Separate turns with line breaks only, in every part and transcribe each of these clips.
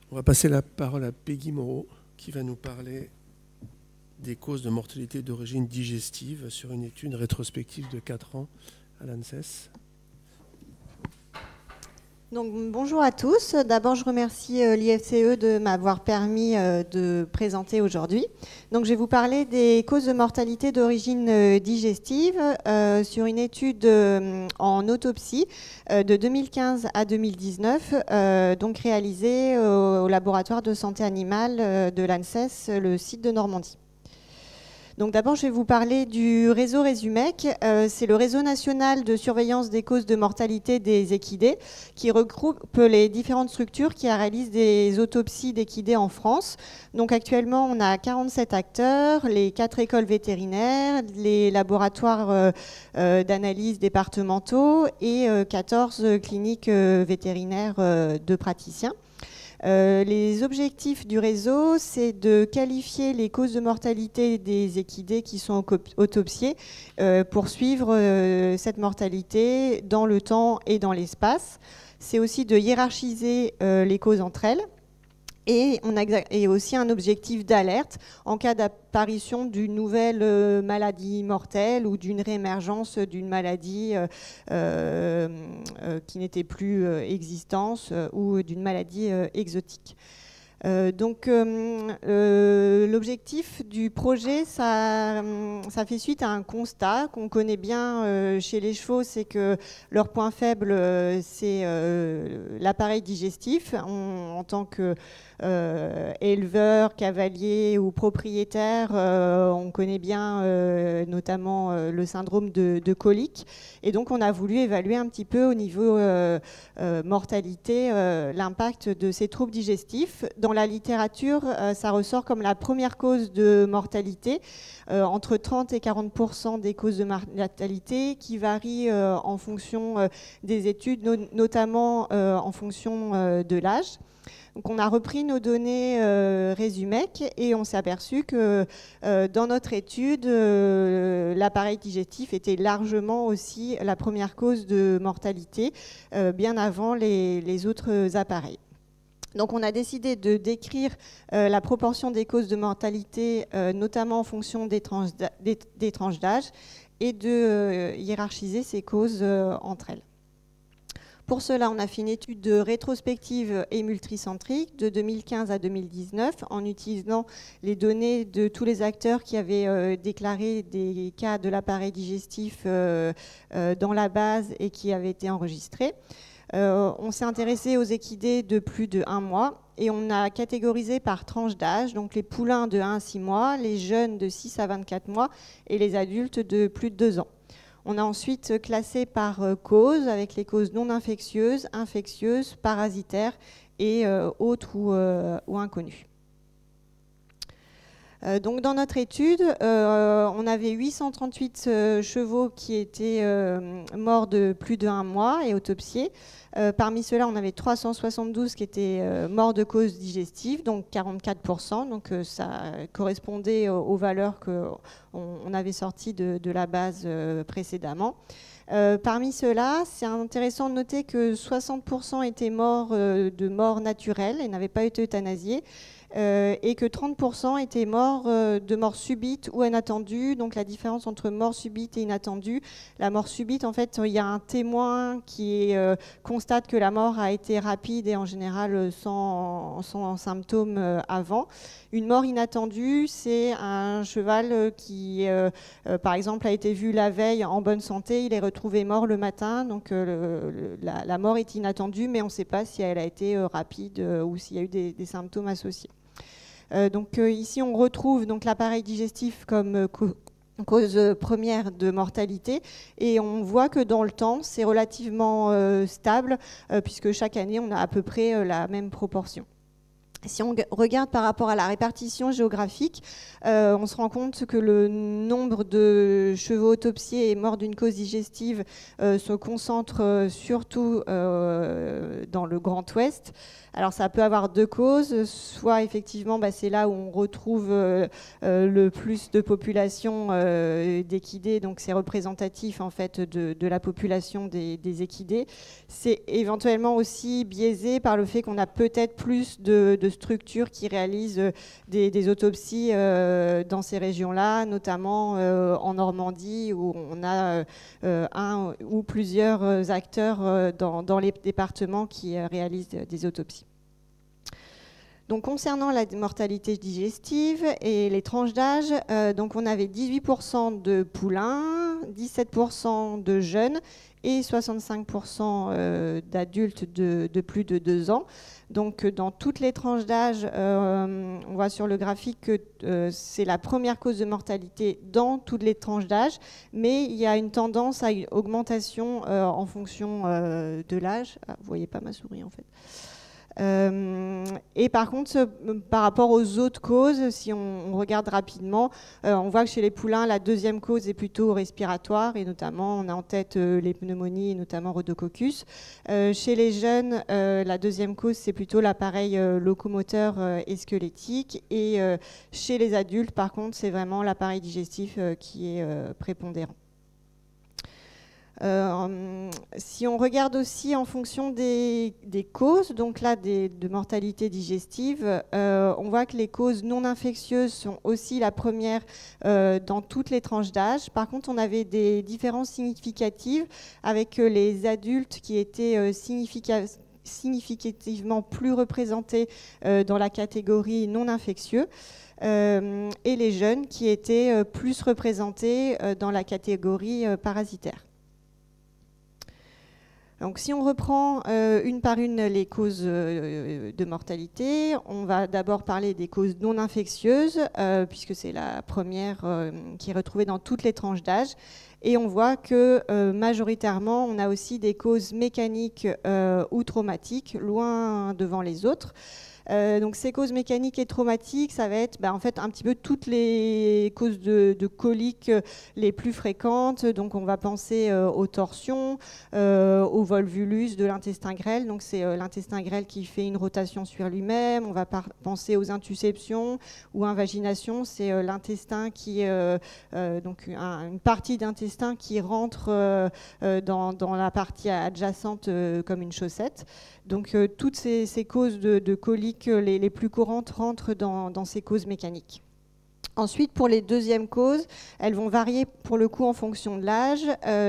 On va passer la parole à Peggy Moreau, qui va nous parler des causes de mortalité d'origine digestive sur une étude rétrospective de 4 ans à l'ANSES.
Donc, bonjour à tous. D'abord, je remercie l'IFCE de m'avoir permis de présenter aujourd'hui. Donc, je vais vous parler des causes de mortalité d'origine digestive sur une étude en autopsie de 2015 à 2019, donc réalisée au laboratoire de santé animale de l'ANSES, le site de Normandie. Donc d'abord, je vais vous parler du réseau Résumec. C'est le réseau national de surveillance des causes de mortalité des équidés qui regroupe les différentes structures qui réalisent des autopsies d'équidés en France. Donc actuellement, on a 47 acteurs, les 4 écoles vétérinaires, les laboratoires d'analyse départementaux et 14 cliniques vétérinaires de praticiens. Les objectifs du réseau, c'est de qualifier les causes de mortalité des équidés qui sont autopsiés pour suivre cette mortalité dans le temps et dans l'espace. C'est aussi de hiérarchiser les causes entre elles. Et on a aussi un objectif d'alerte en cas d'apparition d'une nouvelle maladie mortelle ou d'une réémergence d'une maladie qui n'était plus existante ou d'une maladie exotique. L'objectif du projet, ça fait suite à un constat qu'on connaît bien chez les chevaux, c'est que leur point faible, c'est l'appareil digestif. En tant que éleveur, cavalier ou propriétaire, on connaît bien notamment le syndrome de colique. Et donc, on a voulu évaluer un petit peu au niveau mortalité l'impact de ces troubles digestifs. Dans la littérature, ça ressort comme la première cause de mortalité, entre 30 et 40% des causes de mortalité qui varient en fonction des études, notamment en fonction de l'âge. Donc on a repris nos données Résumec et on s'est aperçu que dans notre étude, l'appareil digestif était largement aussi la première cause de mortalité, bien avant les autres appareils. Donc on a décidé de décrire la proportion des causes de mortalité, notamment en fonction des tranches d'âge, et de hiérarchiser ces causes entre elles. Pour cela, on a fait une étude rétrospective et multicentrique de 2015 à 2019 en utilisant les données de tous les acteurs qui avaient déclaré des cas de l'appareil digestif dans la base et qui avaient été enregistrés. On s'est intéressé aux équidés de plus de 1 mois et on a catégorisé par tranche d'âge, donc les poulains de 1 à 6 mois, les jeunes de 6 à 24 mois et les adultes de plus de 2 ans. On a ensuite classé par cause, avec les causes non infectieuses, infectieuses, parasitaires et autres ou inconnues. Donc dans notre étude, on avait 838 chevaux qui étaient morts de plus de 1 mois et autopsiés. Parmi ceux-là, on avait 372 qui étaient morts de cause digestive, donc 44%. Donc ça correspondait aux valeurs qu'on avait sorties de la base précédemment. Parmi ceux-là, c'est intéressant de noter que 60% étaient morts de mort naturelle et n'avaient pas été euthanasiés. Et que 30% étaient morts de mort subite ou inattendue. Donc la différence entre mort subite et inattendue, la mort subite, en fait, il y a un témoin qui constate que la mort a été rapide et en général sans symptômes avant. Une mort inattendue, c'est un cheval qui, par exemple, a été vu la veille en bonne santé, il est retrouvé mort le matin, donc la mort est inattendue, mais on ne sait pas si elle a été rapide ou s'il y a eu des symptômes associés. Ici, on retrouve donc l'appareil digestif comme cause première de mortalité et on voit que dans le temps, c'est relativement stable puisque chaque année, on a à peu près la même proportion. Si on regarde par rapport à la répartition géographique, on se rend compte que le nombre de chevaux autopsiés et morts d'une cause digestive se concentre surtout dans le Grand Ouest, Alors ça peut avoir deux causes, soit effectivement c'est là où on retrouve le plus de population d'équidés, donc c'est représentatif en fait de la population des équidés. C'est éventuellement aussi biaisé par le fait qu'on a peut-être plus de structures qui réalisent des autopsies dans ces régions-là, notamment en Normandie où on a un ou plusieurs acteurs dans les départements qui réalisent des autopsies. Donc, concernant la mortalité digestive et les tranches d'âge, donc on avait 18% de poulains, 17% de jeunes et 65% d'adultes de plus de 2 ans. Donc dans toutes les tranches d'âge, on voit sur le graphique que c'est la première cause de mortalité dans toutes les tranches d'âge, mais il y a une tendance à une augmentation en fonction de l'âge. Ah, vous ne voyez pas ma souris en fait. Et par contre, par rapport aux autres causes, si on regarde rapidement, on voit que chez les poulains, la deuxième cause est plutôt respiratoire, et notamment, on a en tête les pneumonies, et notamment Rhodococcus. Chez les jeunes, la deuxième cause, c'est plutôt l'appareil locomoteur et squelettique. Et chez les adultes, par contre, c'est vraiment l'appareil digestif qui est prépondérant. Si on regarde aussi en fonction des causes, donc là de mortalité digestive, on voit que les causes non infectieuses sont aussi la première dans toutes les tranches d'âge. Par contre, on avait des différences significatives avec les adultes qui étaient significativement plus représentés dans la catégorie non infectieux. Et les jeunes qui étaient plus représentés dans la catégorie parasitaire. Donc, si on reprend une par une les causes de mortalité, on va d'abord parler des causes non infectieuses, puisque c'est la première qui est retrouvée dans toutes les tranches d'âge. Et on voit que majoritairement, on a aussi des causes mécaniques ou traumatiques, loin devant les autres. Donc ces causes mécaniques et traumatiques, ça va être en fait un petit peu toutes les causes de coliques les plus fréquentes. Donc on va penser aux torsions, au volvulus de l'intestin grêle. Donc c'est l'intestin grêle qui fait une rotation sur lui-même. On va penser aux intusceptions ou invaginations. C'est l'intestin qui donc une partie d'intestin qui rentre dans la partie adjacente comme une chaussette. Donc toutes ces causes de coliques les plus courantes rentrent dans ces causes mécaniques. Ensuite, pour les deuxièmes causes, elles vont varier pour le coup en fonction de l'âge.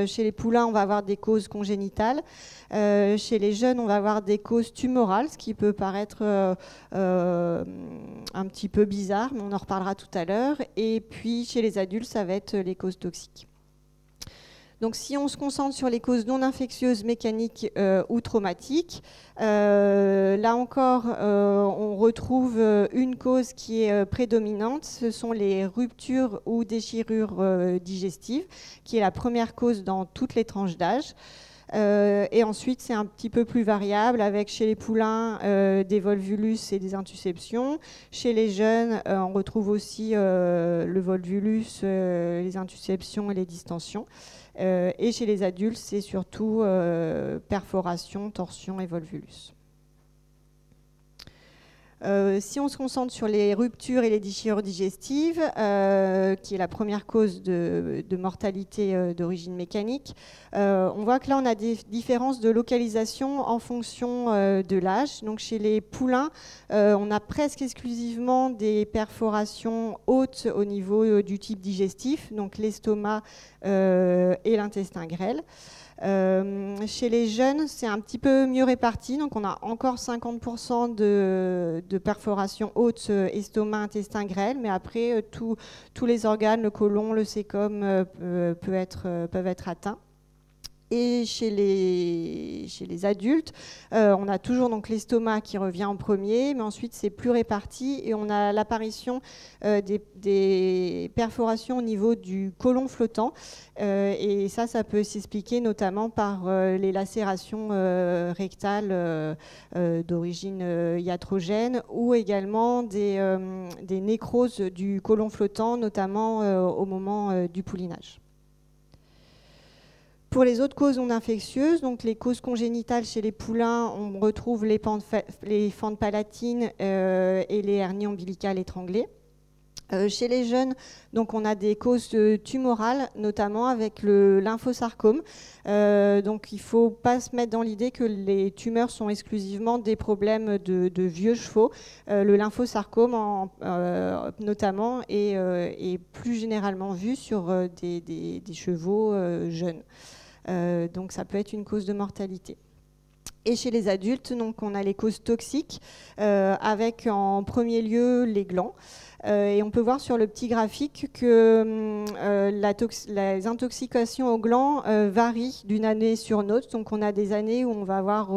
Chez les poulains, on va avoir des causes congénitales. Chez les jeunes, on va avoir des causes tumorales, ce qui peut paraître un petit peu bizarre, mais on en reparlera tout à l'heure. Et puis, chez les adultes, ça va être les causes toxiques. Donc, si on se concentre sur les causes non infectieuses, mécaniques ou traumatiques, là encore, on retrouve une cause qui est prédominante. Ce sont les ruptures ou déchirures digestives, qui est la première cause dans toutes les tranches d'âge. Et ensuite, c'est un petit peu plus variable avec chez les poulains des volvulus et des intusceptions. Chez les jeunes, on retrouve aussi le volvulus, les intusceptions et les distensions. Et chez les adultes, c'est surtout perforation, torsion et volvulus. Si on se concentre sur les ruptures et les déchirures digestives, qui est la première cause de mortalité d'origine mécanique, on voit que là, on a des différences de localisation en fonction de l'âge. Donc, chez les poulains, on a presque exclusivement des perforations hautes au niveau du type digestif, donc l'estomac et l'intestin grêle. Chez les jeunes, c'est un petit peu mieux réparti, donc on a encore 50% de perforations hautes, estomac, intestin grêle, mais après tous les organes, le côlon, le cécum peuvent être atteints. Et chez les adultes, on a toujours donc l'estomac qui revient en premier, mais ensuite c'est plus réparti et on a l'apparition des perforations au niveau du côlon flottant. Et ça peut s'expliquer notamment par les lacérations rectales d'origine iatrogène ou également des nécroses du côlon flottant, notamment au moment du poulinage. Pour les autres causes non infectieuses, donc les causes congénitales chez les poulains, on retrouve les fentes palatines et les hernies ombilicales étranglées. Chez les jeunes, donc on a des causes tumorales, notamment avec le lymphosarcome. Donc il ne faut pas se mettre dans l'idée que les tumeurs sont exclusivement des problèmes de vieux chevaux. Le lymphosarcome, notamment, est plus généralement vu sur des chevaux jeunes. Donc ça peut être une cause de mortalité. Et chez les adultes, donc, on a les causes toxiques, avec en premier lieu les glands. Et on peut voir sur le petit graphique que les intoxications aux glands varient d'une année sur une autre. Donc on a des années où on va avoir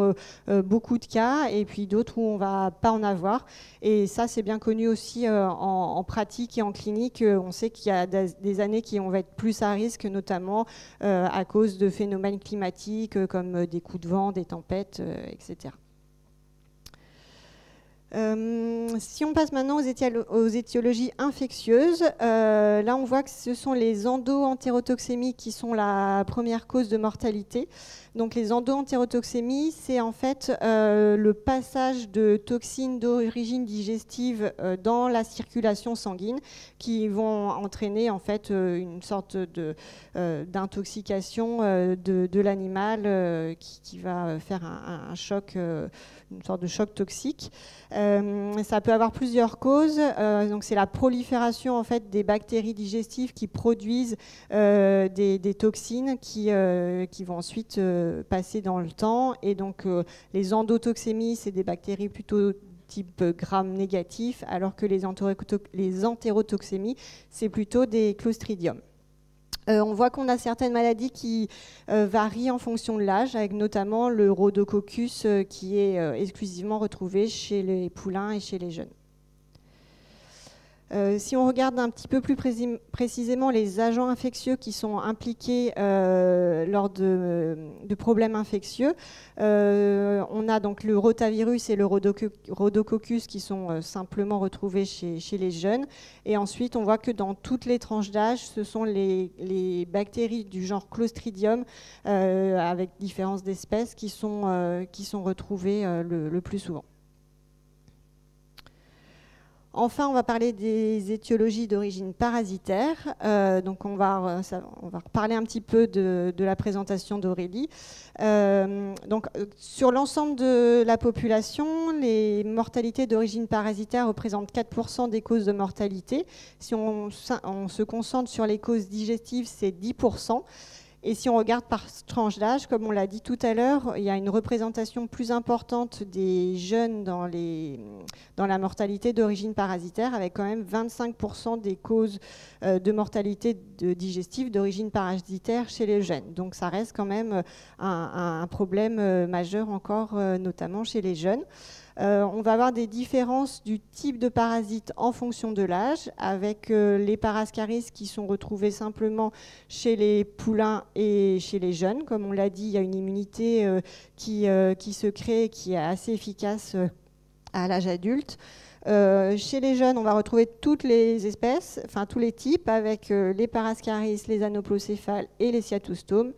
beaucoup de cas et puis d'autres où on ne va pas en avoir. Et ça, c'est bien connu aussi en pratique et en clinique. On sait qu'il y a des années qui vont être plus à risque, notamment à cause de phénomènes climatiques comme des coups de vent, des tempêtes, etc. Si on passe maintenant aux étiologies infectieuses, là on voit que ce sont les endo-entérotoxémies qui sont la première cause de mortalité. Donc les endo-entérotoxémies, c'est en fait le passage de toxines d'origine digestive dans la circulation sanguine qui vont entraîner en fait une sorte d'intoxication de l'animal qui va faire un choc, une sorte de choc toxique. Ça peut avoir plusieurs causes. Donc c'est la prolifération en fait des bactéries digestives qui produisent des toxines qui vont ensuite passer dans le temps. Et donc les endotoxémies, c'est des bactéries plutôt type gram négatif, alors que les entérotoxémies, c'est plutôt des clostridium. On voit qu'on a certaines maladies qui varient en fonction de l'âge, avec notamment le rhodococcus qui est exclusivement retrouvé chez les poulains et chez les jeunes. Si on regarde un petit peu plus précisément les agents infectieux qui sont impliqués lors de problèmes infectieux, on a donc le rotavirus et le rhodococcus qui sont simplement retrouvés chez les jeunes. Et ensuite, on voit que dans toutes les tranches d'âge, ce sont les bactéries du genre Clostridium, avec différentes espèces, qui sont retrouvées le plus souvent. Enfin, on va parler des étiologies d'origine parasitaire. Donc, on va reparler un petit peu de la présentation d'Aurélie. Sur l'ensemble de la population, les mortalités d'origine parasitaire représentent 4% des causes de mortalité. Si on se concentre sur les causes digestives, c'est 10%. Et si on regarde par tranche d'âge, comme on l'a dit tout à l'heure, il y a une représentation plus importante des jeunes dans la mortalité d'origine parasitaire, avec quand même 25% des causes de mortalité digestive d'origine parasitaire chez les jeunes. Donc ça reste quand même un problème majeur encore, notamment chez les jeunes. On va avoir des différences du type de parasite en fonction de l'âge, avec les parascaris qui sont retrouvés simplement chez les poulains et chez les jeunes. Comme on l'a dit, il y a une immunité qui se crée, qui est assez efficace à l'âge adulte. Chez les jeunes, on va retrouver toutes les espèces, enfin tous les types, avec les parascaris, les anoplocéphales et les cyatostomes.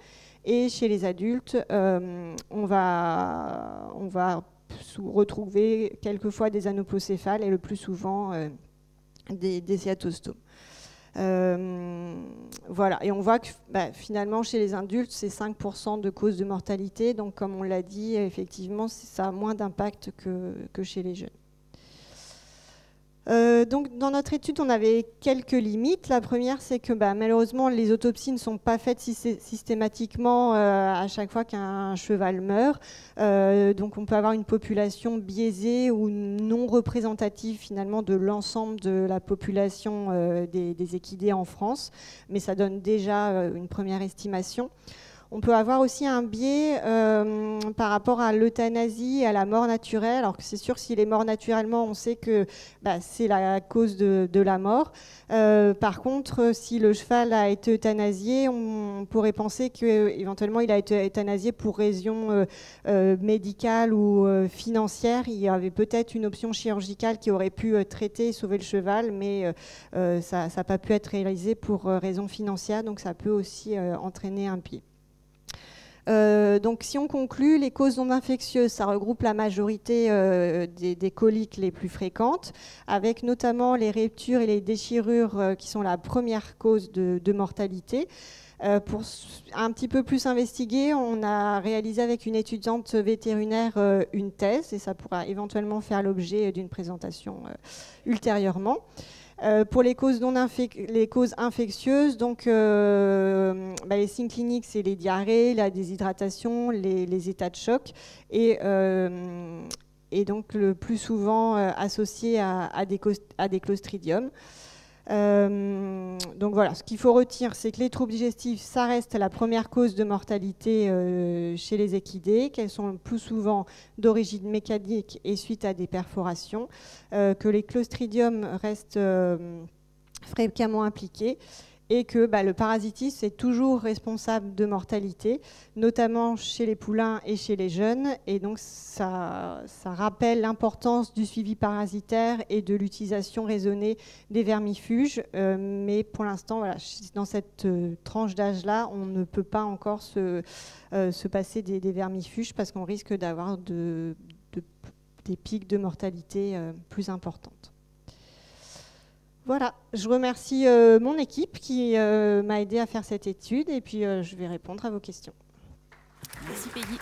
Et chez les adultes, on va retrouver quelquefois des anoplocéphales et le plus souvent des cyatostomes. Voilà, et on voit que finalement chez les adultes, c'est 5% de causes de mortalité. Donc comme on l'a dit, effectivement, ça a moins d'impact que chez les jeunes. Donc, dans notre étude, on avait quelques limites. La première, c'est que malheureusement, les autopsies ne sont pas faites systématiquement à chaque fois qu'un cheval meurt. Donc, on peut avoir une population biaisée ou non représentative finalement de l'ensemble de la population des équidés en France, mais ça donne déjà une première estimation. On peut avoir aussi un biais par rapport à l'euthanasie et à la mort naturelle. Alors que c'est sûr, s'il est mort naturellement, on sait que c'est la cause de la mort. Par contre, si le cheval a été euthanasié, on pourrait penser qu'éventuellement il a été euthanasié pour raison médicale ou financière. Il y avait peut-être une option chirurgicale qui aurait pu traiter et sauver le cheval, mais ça n'a pas pu être réalisé pour raison financière, donc ça peut aussi entraîner un biais. Donc si on conclut, les causes non infectieuses, ça regroupe la majorité des coliques les plus fréquentes, avec notamment les ruptures et les déchirures qui sont la première cause de mortalité. Pour un petit peu plus investiguer, on a réalisé avec une étudiante vétérinaire une thèse, et ça pourra éventuellement faire l'objet d'une présentation ultérieurement. Pour les causes, les causes infectieuses, donc, les signes cliniques, c'est les diarrhées, la déshydratation, les états de choc, et donc le plus souvent associé à des clostridiums. Donc voilà, ce qu'il faut retenir, c'est que les troubles digestifs, ça reste la première cause de mortalité chez les équidés, qu'elles sont le plus souvent d'origine mécanique et suite à des perforations, que les clostridiums restent fréquemment impliqués, et que le parasitisme est toujours responsable de mortalité, notamment chez les poulains et chez les jeunes. Et donc ça rappelle l'importance du suivi parasitaire et de l'utilisation raisonnée des vermifuges. Mais pour l'instant, voilà, dans cette tranche d'âge-là, on ne peut pas encore se passer des vermifuges parce qu'on risque d'avoir des pics de mortalité plus importantes. Voilà, je remercie mon équipe qui m'a aidé à faire cette étude et puis je vais répondre à vos questions.
Merci Peggy.